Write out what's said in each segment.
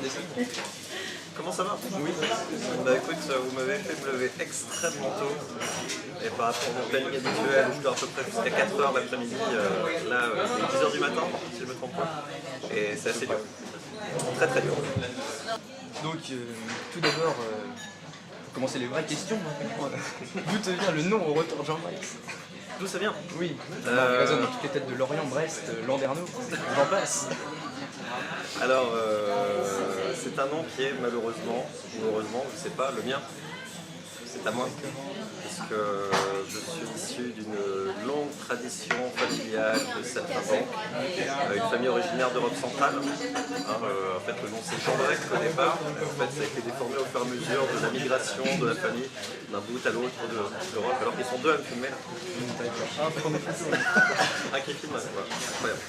descendre. Comment ça va? Oui. Bah écoute, vous m'avez fait me lever extrêmement tôt. Et par rapport à mon planning habituel, où je dors à peu près jusqu'à 4h l'après-midi, là, c'est 10h du matin, si je me trompe pas. Et c'est assez dur. Très très dur. Donc, tout d'abord, pour commencer les vraies questions, d'où te vient le nom Au Retour Jean-Max? D'où ça vient? Oui, il résonne dans toutes les têtes de Lorient, Brest, Landerneau, j'en passe. Alors, c'est un nom qui est malheureusement, ou heureusement, je ne sais pas, le mien. C'est à moi. Parce que je suis issu d'une longue tradition familiale de cette banque, une famille originaire d'Europe centrale. En fait, le nom c'est Chambrec au départ. En fait, ça a été déformé au fur et à mesure de la migration de la famille d'un bout à l'autre de l'Europe, alors qu'ils sont deux à me filmer là. Ah, qui filme, ouais, incroyable.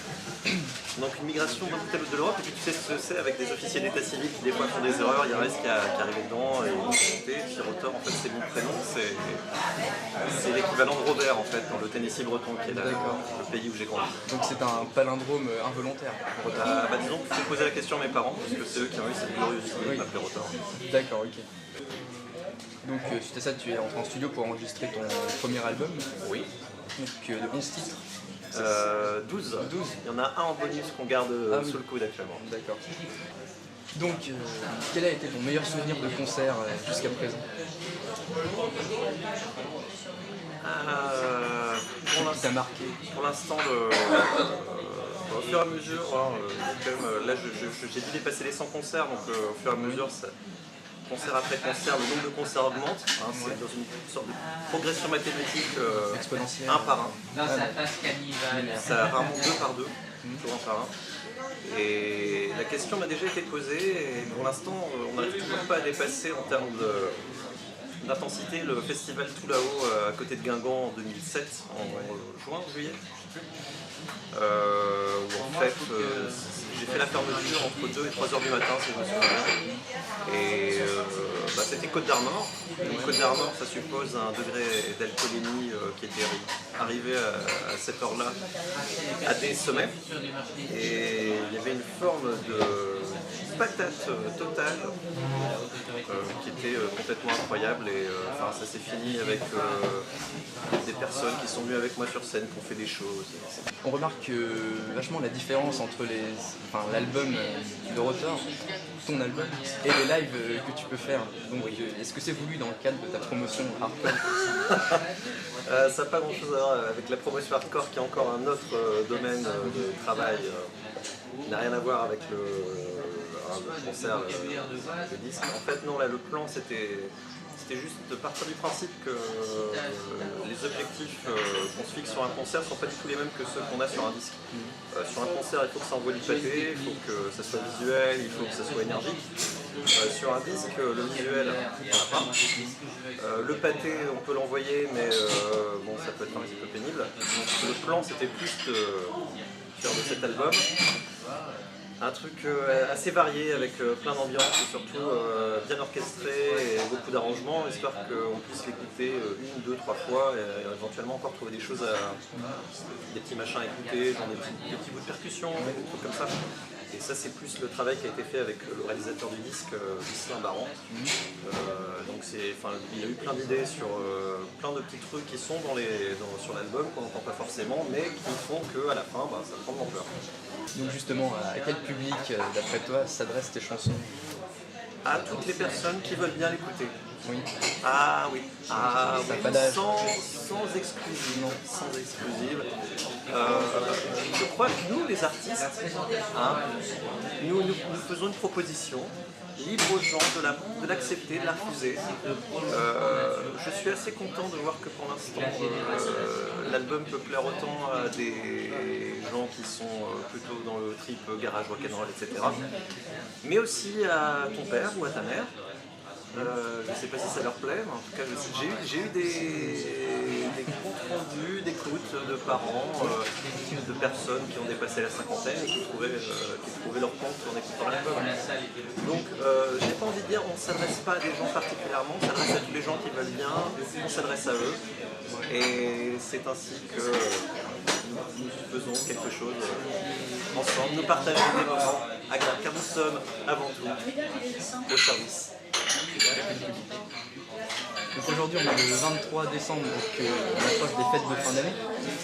Donc une migration d'un bout à l'autre de l'Europe, et puis tu sais ce que c'est avec des officiers d'état civil qui des fois font des erreurs, il y a un reste qui arrive dedans, et puis Rotor, en fait c'est mon prénom, c'est l'équivalent de Robert en fait, dans le Tennessee breton, qui est le pays où j'ai grandi. Donc c'est un palindrome involontaire, Rotor. Bah disons que je vais poser la question à mes parents, parce que c'est eux qui ont eu cette glorieuse idée de m'appeler Rotor. D'accord, ok. Donc suite à ça, tu es rentré en studio pour enregistrer ton premier album. Oui. Donc de 11 titres. 12. Il y en a un en bonus qu'on garde sous le coude actuellement. D'accord. Donc, quel a été ton meilleur souvenir de concert jusqu'à présent? Qui t'a marqué? Pour l'instant, au fur et à mesure, là j'ai dû dépasser les 100 concerts, donc au fur et à mesure, concert après concert, le nombre de concerts augmente. C'est dans une sorte de progression mathématique exponentielle. Un par un. Ça remonte 2 par 2, toujours un par un. Et la question m'a déjà été posée, et pour l'instant, on n'arrive toujours pas à dépasser en termes d'intensité le festival tout là-haut à côté de Guingamp en 2007, en juin, juillet. Où en fait j'ai fait la fermeture entre 2 et 3 heures du matin, si je me souviens bien. Et c'était Côte d'Armor. Côte d'Armor, ça suppose un degré d'alcoolémie qui était arrivé à cette heure-là à des sommets. Et il y avait une forme de patate totale qui était complètement incroyable. Et ça s'est fini avec des personnes qui sont venues avec moi sur scène, qui ont fait des choses. On remarque vachement la différence entre l'album de Rotor, ton album, et les lives que tu peux faire. Donc, est-ce que c'est voulu dans le cadre de ta promotion hardcore? Ça n'a pas grand-chose à voir avec la promotion hardcore, qui est encore un autre domaine de travail, qui n'a rien à voir avec le concert, le disque. En fait, non, là, le plan, c'était juste de partir du principe que les objectifs qu'on se fixe sur un concert ne sont pas du tout les mêmes que ceux qu'on a sur un disque. Sur un concert, il faut que ça envoie du pâté, il faut que ça soit visuel, il faut que ça soit énergique. Sur un disque, le visuel, il n'y en a pas. Le pâté, on peut l'envoyer, mais bon, ça peut être un petit peu pénible. Donc le plan, c'était plus de faire de cet album un truc assez varié, avec plein d'ambiance et surtout bien orchestré et beaucoup d'arrangements, histoire qu'on puisse l'écouter 1, 2, 3 fois et éventuellement encore trouver des choses, des petits machins à écouter, genre des petits bouts de percussion, des trucs comme ça. Et ça, c'est plus le travail qui a été fait avec le réalisateur du disque, Ghislain Baran. Donc il a eu plein d'idées sur plein de petits trucs qui sont sur l'album, qu'on n'entend pas forcément, mais qui font qu'à la fin, ça prend de l'ampleur. Donc justement, à quel public, d'après toi, s'adressent tes chansons? À toutes les personnes qui veulent bien l'écouter. Oui. Ah oui. Ah, Ça oui. pas d'âge. Sans exclusive. Non, sans exclusive. Je crois que nous, les artistes, nous faisons une proposition libre aux gens de l'accepter, de la refuser. Je suis assez content de voir que pour l'instant, l'album peut plaire autant à des gens qui sont plutôt dans le trip garage, rock'n'roll, etc. Mais aussi à ton père ou à ta mère. Je ne sais pas si ça leur plaît, mais en tout cas j'ai eu des comptes rendus, d'écoutes de parents, de personnes qui ont dépassé la cinquantaine et qui trouvaient leur compte en écoutant l'album. Donc j'ai pas envie de dire on ne s'adresse pas à des gens particulièrement, on s'adresse à tous les gens qui veulent bien, on s'adresse à eux. Et c'est ainsi que nous faisons quelque chose ensemble, nous partageons des moments agréables, car nous sommes avant tout au service. Donc aujourd'hui on est le 23 décembre, donc on approche des fêtes de fin d'année.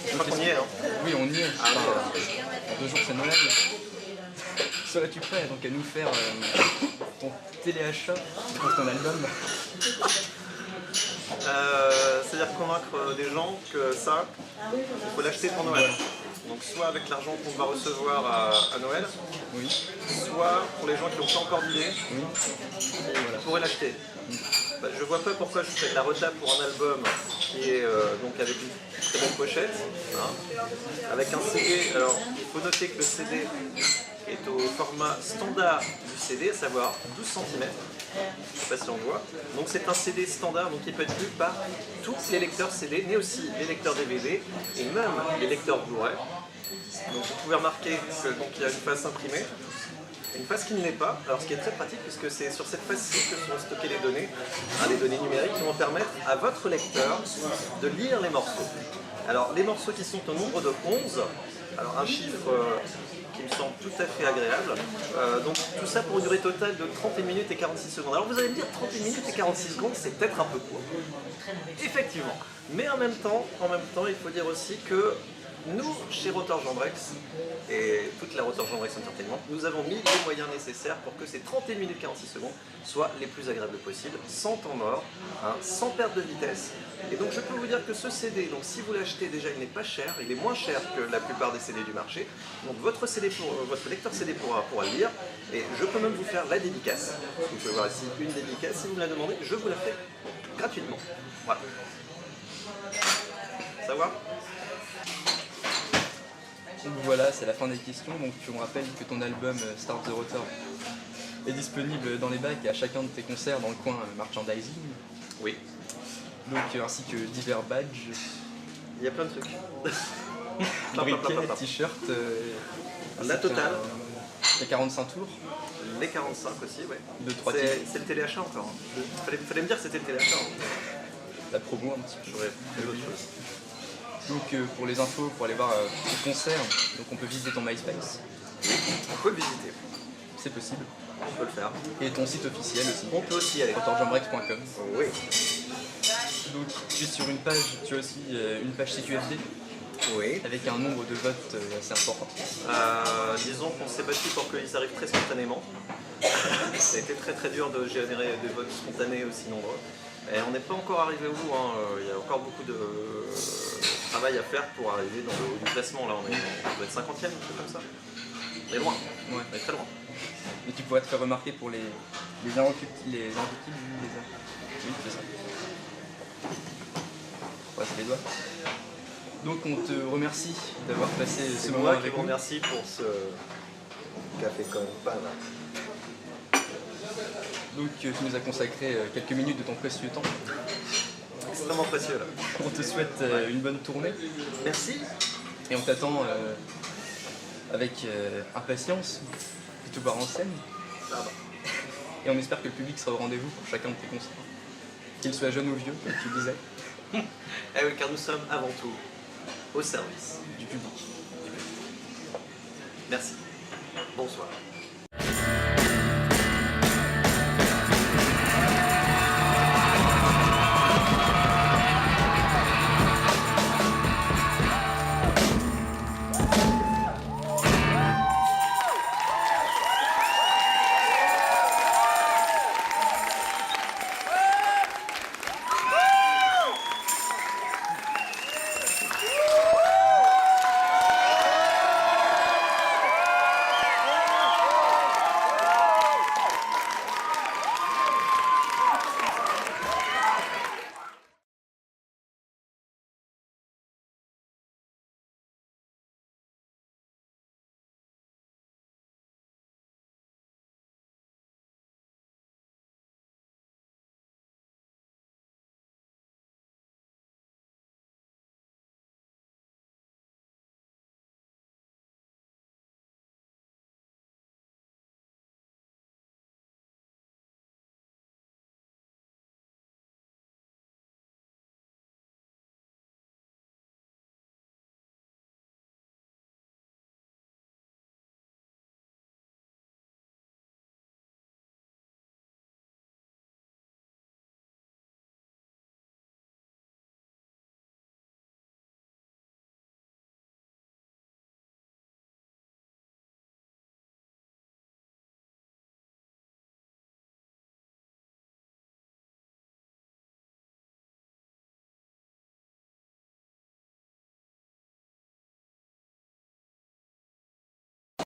Je crois qu'on y est, hein. Oui, on y est. Ah, Enfin, ouais. dans 2 jours c'est Noël. Serais-tu prêt donc à nous faire ton téléachat pour ton album? C'est-à-dire convaincre des gens que ça, il faut l'acheter pour Noël. Donc soit avec l'argent qu'on va recevoir à Noël, Oui. soit pour les gens qui n'ont pas encore d'idée, Oui. ils pourraient l'acheter. Bah, je vois pas pourquoi je ferais de la retape pour un album qui est donc avec une très belle pochette, hein, avec un CD. Alors il faut noter que le CD est au format standard du CD, à savoir 12 cm. Je sais pas si on voit. Donc c'est un CD standard, donc qui peut être lu par tous les lecteurs CD, mais aussi les lecteurs DVD et même les lecteurs Blu-ray. Donc vous pouvez remarquer qu'il y a une face imprimée, une face qui ne l'est pas. Alors ce qui est très pratique puisque c'est sur cette face-ci que sont stockées les données numériques qui vont permettre à votre lecteur de lire les morceaux. Alors les morceaux qui sont au nombre de 11, alors un chiffre qui me semble tout à fait agréable. Donc tout ça pour une durée totale de 31 minutes et 46 secondes. Alors vous allez me dire 31 minutes et 46 secondes, c'est peut-être un peu court. Effectivement. Mais en même temps, il faut dire aussi que nous, chez Rotor Jambrex, et toute la Rotor Jambrex Entertainment, nous avons mis les moyens nécessaires pour que ces 31 minutes et 46 secondes soient les plus agréables possibles, sans temps mort, hein, sans perte de vitesse. Et donc je peux vous dire que ce CD, donc si vous l'achetez déjà, il n'est pas cher, il est moins cher que la plupart des CD du marché. Donc votre lecteur CD pourra le lire, et je peux même vous faire la dédicace. Vous pouvez voir ici une dédicace, si vous me la demandez, je vous la fais gratuitement. Voilà. Ça va ? Donc voilà, c'est la fin des questions. Donc on rappelle que ton album Start the Rotor est disponible dans les bacs à chacun de tes concerts dans le coin merchandising. Oui. Donc ainsi que divers badges, Il y a plein de trucs. briquets, t-shirts. La totale. Les 45 tours. Les 45 aussi, ouais. De 3 titres. C'est le téléachat encore. Fallait me dire que c'était le téléachat. La promo un petit peu. J'aurais fait autre chose. Donc pour les infos, pour aller voir tes concerts, donc on peut visiter ton MySpace. On peut visiter. C'est possible. On peut le faire. Et ton site officiel aussi. On peut aussi y aller. rotorjambrex.com. Oui. Donc tu es sur une page, tu as aussi une page CQFD Oui. avec un nombre de votes assez important. Disons qu'on s'est battu pour qu'ils arrivent très spontanément. Ça a été très très dur de générer des votes spontanés aussi nombreux. Et on n'est pas encore arrivé au bout, hein. Il y a encore beaucoup de travail à faire pour arriver dans le haut du classement. Là, on doit être 50e, un truc comme ça. On est loin, Ouais. on est très loin. Mais tu pourrais te faire remarquer pour les inrecuptibles, Oui, c'est ça. Ouais, c'est les doigts. Donc on te remercie d'avoir passé ce C'est moment moi qui avec vous nous. remercie pour ce café con pan. Donc tu nous as consacré quelques minutes de ton précieux temps. Extrêmement précieux là. On te souhaite une bonne tournée Merci. et on t'attend avec impatience de te voir en scène. Ah bah. Et on espère que le public sera au rendez-vous pour chacun de tes concerts. Qu'il soit jeune ou vieux, comme tu disais, Eh oui, car nous sommes avant tout au service du public. du public. Merci. Bonsoir.